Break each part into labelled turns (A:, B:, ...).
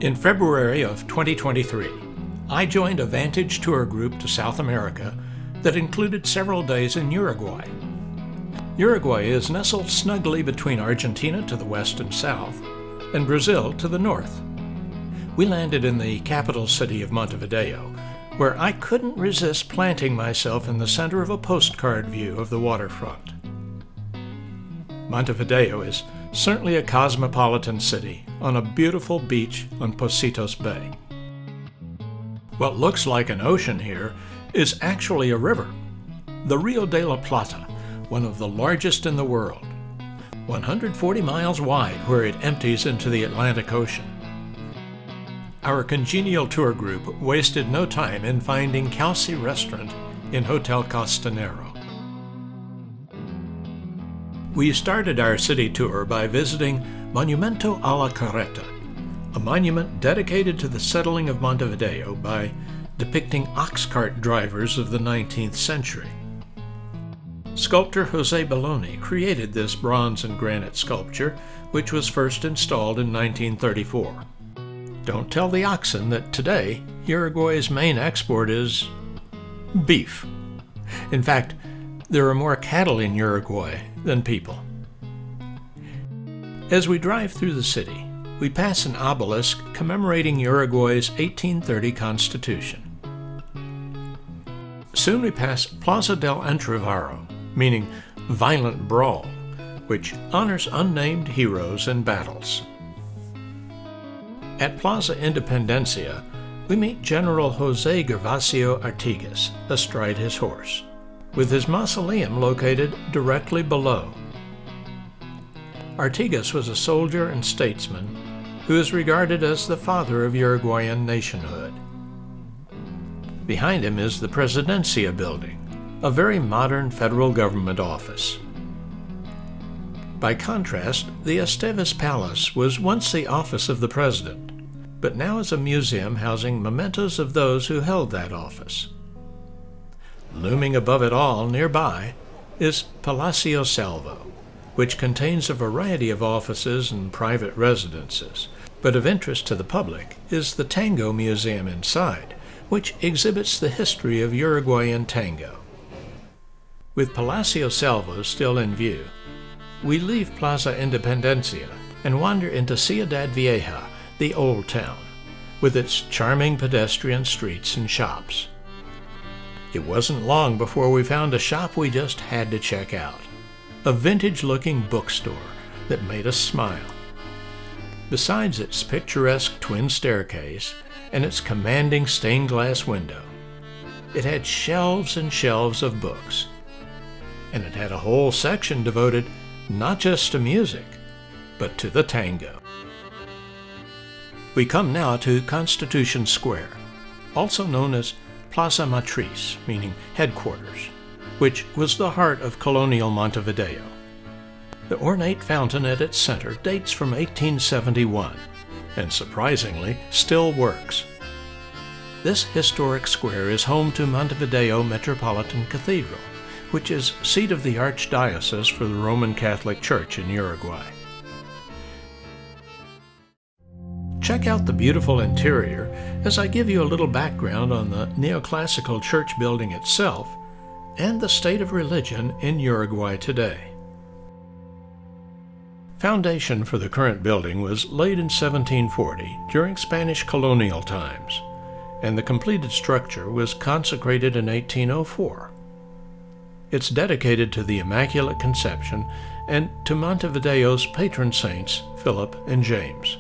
A: In February of 2023, I joined a Vantage tour group to South America that included several days in Uruguay. Uruguay is nestled snugly between Argentina to the west and south, and Brazil to the north. We landed in the capital city of Montevideo, where I couldn't resist planting myself in the center of a postcard view of the waterfront. Montevideo is certainly a cosmopolitan city on a beautiful beach on Pocitos Bay. What looks like an ocean here is actually a river, the Rio de la Plata, one of the largest in the world, 140 miles wide where it empties into the Atlantic Ocean. Our congenial tour group wasted no time in finding Cauci Restaurant in Hotel Costanero. We started our city tour by visiting Monumento a la Carreta, a monument dedicated to the settling of Montevideo by depicting ox cart drivers of the 19th century. Sculptor Jose Belloni created this bronze and granite sculpture, which was first installed in 1934. Don't tell the oxen that today Uruguay's main export is beef. In fact, there are more cattle in Uruguay than people. As we drive through the city, we pass an obelisk commemorating Uruguay's 1830 Constitution. Soon we pass Plaza del Entrevaro, meaning violent brawl, which honors unnamed heroes and battles. At Plaza Independencia, we meet General Jose Gervasio Artigas astride his horse, with his mausoleum located directly below. Artigas was a soldier and statesman who is regarded as the father of Uruguayan nationhood. Behind him is the Presidencia building, a very modern federal government office. By contrast, the Esteves Palace was once the office of the president, but now is a museum housing mementos of those who held that office. Looming above it all, nearby, is Palacio Salvo, which contains a variety of offices and private residences, but of interest to the public is the Tango Museum inside, which exhibits the history of Uruguayan tango. With Palacio Salvo still in view, we leave Plaza Independencia and wander into Ciudad Vieja, the Old Town, with its charming pedestrian streets and shops. It wasn't long before we found a shop we just had to check out, a vintage-looking bookstore that made us smile. Besides its picturesque twin staircase and its commanding stained glass window, it had shelves and shelves of books, and it had a whole section devoted not just to music, but to the tango. We come now to Constitution Square, also known as Plaza Matriz, meaning headquarters, which was the heart of colonial Montevideo. The ornate fountain at its center dates from 1871, and surprisingly still works. This historic square is home to Montevideo Metropolitan Cathedral, which is seat of the Archdiocese for the Roman Catholic Church in Uruguay. Check out the beautiful interior as I give you a little background on the neoclassical church building itself and the state of religion in Uruguay today. Foundation for the current building was laid in 1740 during Spanish colonial times, and the completed structure was consecrated in 1804. It's dedicated to the Immaculate Conception and to Montevideo's patron saints, Philip and James.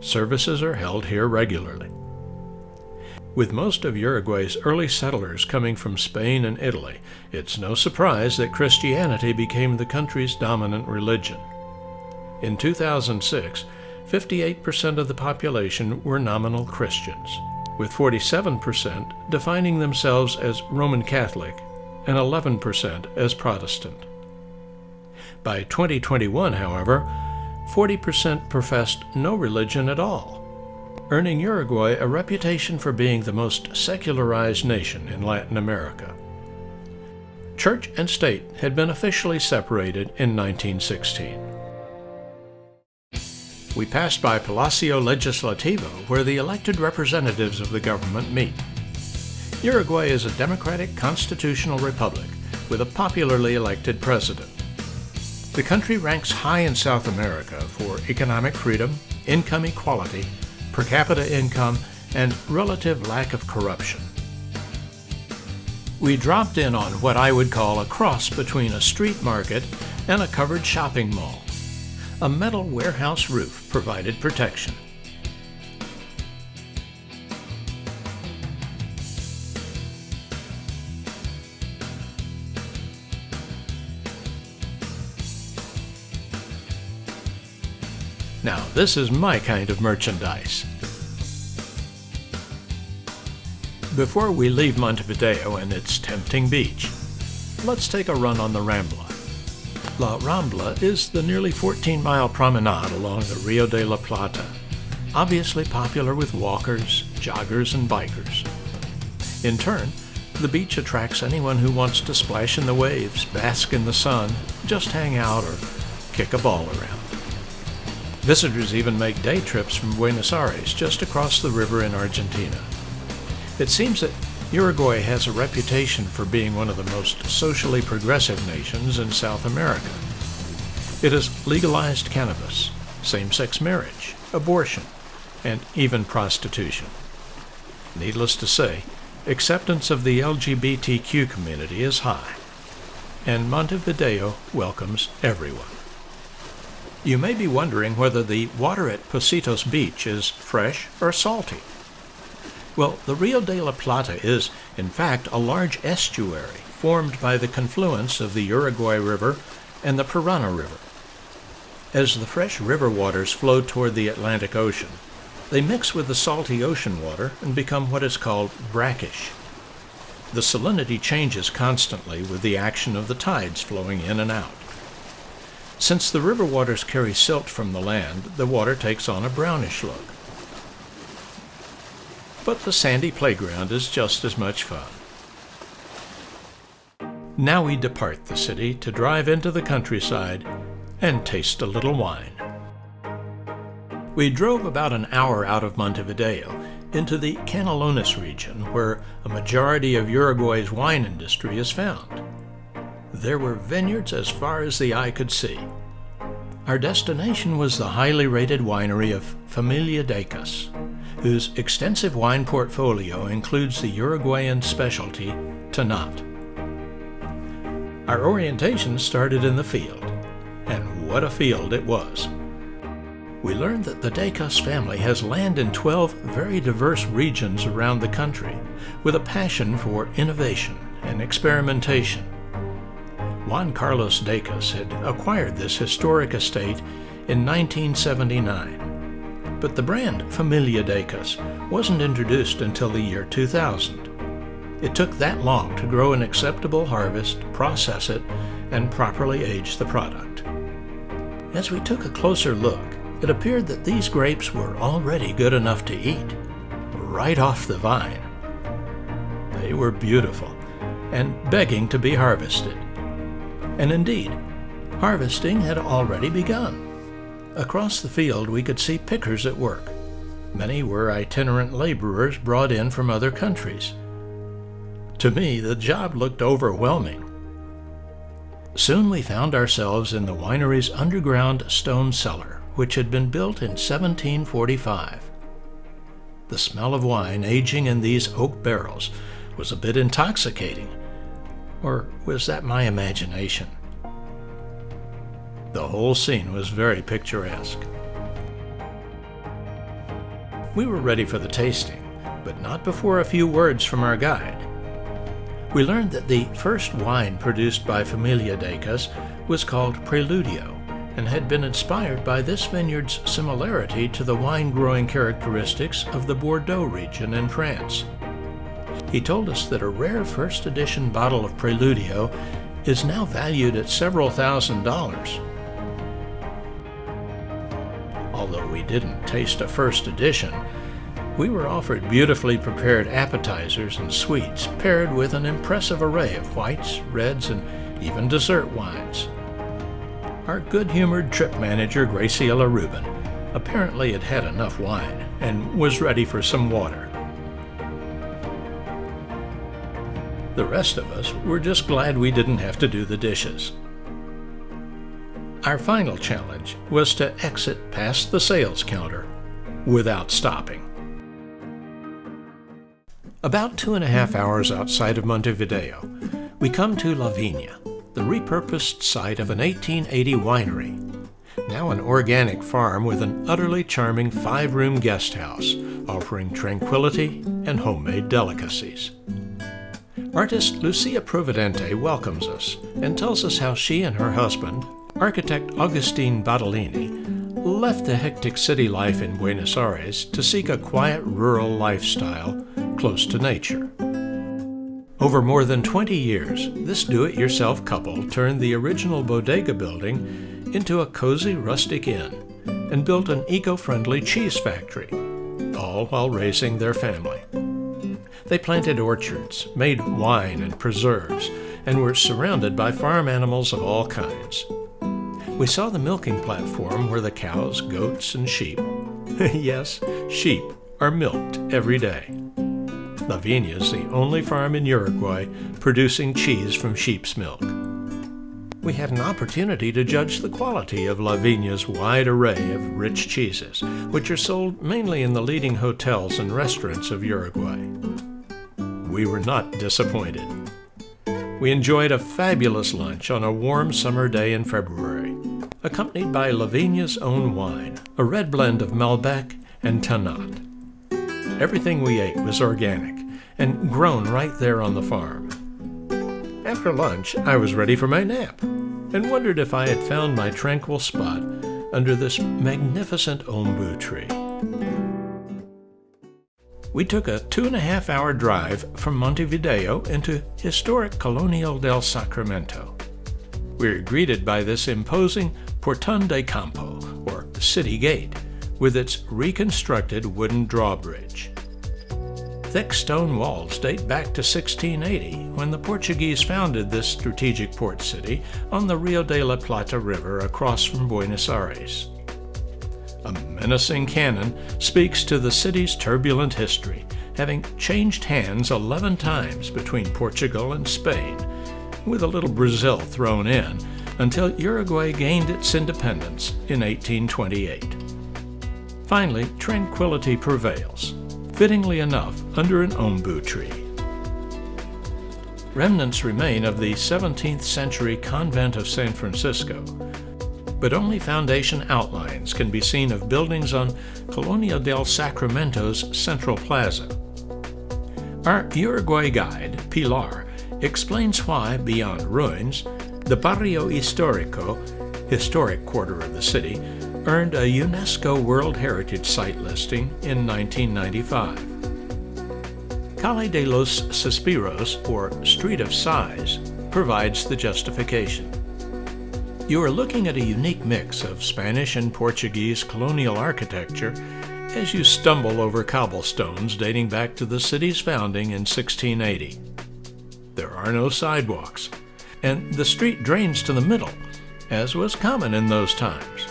A: Services are held here regularly. With most of Uruguay's early settlers coming from Spain and Italy, it's no surprise that Christianity became the country's dominant religion. In 2006, 58% of the population were nominal Christians, with 47% defining themselves as Roman Catholic and 11% as Protestant. By 2021, however, 40% professed no religion at all, earning Uruguay a reputation for being the most secularized nation in Latin America. Church and state had been officially separated in 1916. we passed by Palacio Legislativo, where the elected representatives of the government meet. Uruguay is a democratic constitutional republic with a popularly elected president. The country ranks high in South America for economic freedom, income equality, per capita income, and relative lack of corruption. We dropped in on what I would call a cross between a street market and a covered shopping mall. A metal warehouse roof provided protection. Now, this is my kind of merchandise. Before we leave Montevideo and its tempting beach, let's take a run on the Rambla. La Rambla is the nearly 14-mile promenade along the Rio de la Plata, obviously popular with walkers, joggers, and bikers. In turn, the beach attracts anyone who wants to splash in the waves, bask in the sun, just hang out, or kick a ball around. Visitors even make day trips from Buenos Aires, just across the river in Argentina. It seems that Uruguay has a reputation for being one of the most socially progressive nations in South America. It has legalized cannabis, same-sex marriage, abortion, and even prostitution. Needless to say, acceptance of the LGBTQ community is high, and Montevideo welcomes everyone. You may be wondering whether the water at Positos Beach is fresh or salty. Well, the Rio de la Plata is, in fact, a large estuary formed by the confluence of the Uruguay River and the Parana River. As the fresh river waters flow toward the Atlantic Ocean, they mix with the salty ocean water and become what is called brackish. The salinity changes constantly with the action of the tides flowing in and out. Since the river waters carry silt from the land, the water takes on a brownish look. But the sandy playground is just as much fun. Now we depart the city to drive into the countryside and taste a little wine. We drove about an hour out of Montevideo into the Canelones region, where a majority of Uruguay's wine industry is found. There were vineyards as far as the eye could see. Our destination was the highly rated winery of Familia Deicas, whose extensive wine portfolio includes the Uruguayan specialty Tannat. Our orientation started in the field, and what a field it was. We learned that the Deicas family has land in 12 very diverse regions around the country, with a passion for innovation and experimentation. Juan Carlos Deicas had acquired this historic estate in 1979. But the brand Familia Deicas wasn't introduced until the year 2000. It took that long to grow an acceptable harvest, process it, and properly age the product. As we took a closer look, it appeared that these grapes were already good enough to eat, right off the vine. They were beautiful, and begging to be harvested. And indeed, harvesting had already begun. Across the field we could see pickers at work. Many were itinerant laborers brought in from other countries. To me, the job looked overwhelming. Soon we found ourselves in the winery's underground stone cellar, which had been built in 1745. The smell of wine aging in these oak barrels was a bit intoxicating. Or was that my imagination? The whole scene was very picturesque. We were ready for the tasting, but not before a few words from our guide. We learned that the first wine produced by Familia Deicas was called Preludio, and had been inspired by this vineyard's similarity to the wine-growing characteristics of the Bordeaux region in France. He told us that a rare first edition bottle of Preludio is now valued at several $1,000s. Although we didn't taste a first edition, we were offered beautifully prepared appetizers and sweets paired with an impressive array of whites, reds, and even dessert wines. Our good-humored trip manager, Graciela Rubin, Apparently it had enough wine and was ready for some water. The rest of us were just glad we didn't have to do the dishes. Our final challenge was to exit past the sales counter without stopping. About 2.5 hours outside of Montevideo, we come to La Vigna, the repurposed site of an 1880 winery, now an organic farm with an utterly charming 5-room guest house offering tranquility and homemade delicacies. Artist Lucia Providente welcomes us and tells us how she and her husband, architect Agustin Badalini, left the hectic city life in Buenos Aires to seek a quiet rural lifestyle close to nature. Over more than 20 years, this do-it-yourself couple turned the original bodega building into a cozy rustic inn and built an eco-friendly cheese factory, all while raising their family. They planted orchards, made wine and preserves, and were surrounded by farm animals of all kinds. We saw the milking platform where the cows, goats, and sheep, yes, sheep, are milked every day. La Vigna is the only farm in Uruguay producing cheese from sheep's milk. We had an opportunity to judge the quality of La Vigna's wide array of rich cheeses, which are sold mainly in the leading hotels and restaurants of Uruguay. We were not disappointed. We enjoyed a fabulous lunch on a warm summer day in February, accompanied by La Vigna's own wine, a red blend of Malbec and Tannat. Everything we ate was organic and grown right there on the farm. After lunch, I was ready for my nap and wondered if I had found my tranquil spot under this magnificent ombu tree. We took a 2.5-hour drive from Montevideo into historic Colonia del Sacramento. We were greeted by this imposing Portón de Campo, or city gate, with its reconstructed wooden drawbridge. Thick stone walls date back to 1680, when the Portuguese founded this strategic port city on the Rio de la Plata River across from Buenos Aires. A menacing cannon speaks to the city's turbulent history, having changed hands 11 times between Portugal and Spain, with a little Brazil thrown in, until Uruguay gained its independence in 1828. Finally, tranquility prevails, fittingly enough under an ombu tree. Remnants remain of the 17th century convent of San Francisco, but only foundation outlines can be seen of buildings on Colonia del Sacramento's central plaza. Our Uruguay guide, Pilar, explains why, beyond ruins, the barrio histórico, historic quarter of the city, earned a UNESCO World Heritage Site listing in 1995. Calle de los Suspiros, or Street of Sighs, provides the justification. You are looking at a unique mix of Spanish and Portuguese colonial architecture as you stumble over cobblestones dating back to the city's founding in 1680. There are no sidewalks, and the street drains to the middle, as was common in those times.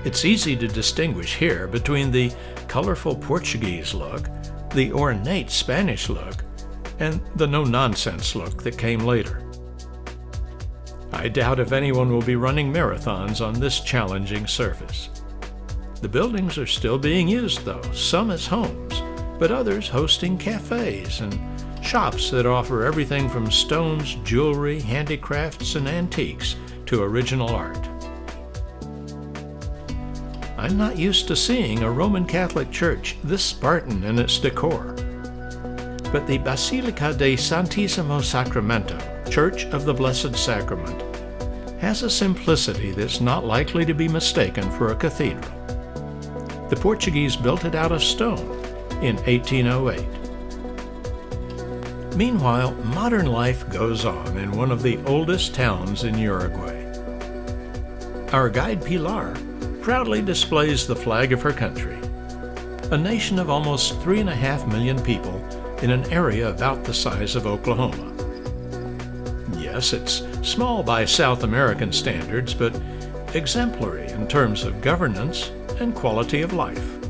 A: It's easy to distinguish here between the colorful Portuguese look, the ornate Spanish look, and the no-nonsense look that came later. I doubt if anyone will be running marathons on this challenging surface. The buildings are still being used though, some as homes, but others hosting cafes and shops that offer everything from stones, jewelry, handicrafts, and antiques to original art. I'm not used to seeing a Roman Catholic church this Spartan in its decor. But the Basilica de Santissimo Sacramento, Church of the Blessed Sacrament, has a simplicity that's not likely to be mistaken for a cathedral. The Portuguese built it out of stone in 1808. Meanwhile, modern life goes on in one of the oldest towns in Uruguay. Our guide Pilar proudly displays the flag of her country, a nation of almost 3.5 million people in an area about the size of Oklahoma. Yes, it's small by South American standards, but exemplary in terms of governance and quality of life.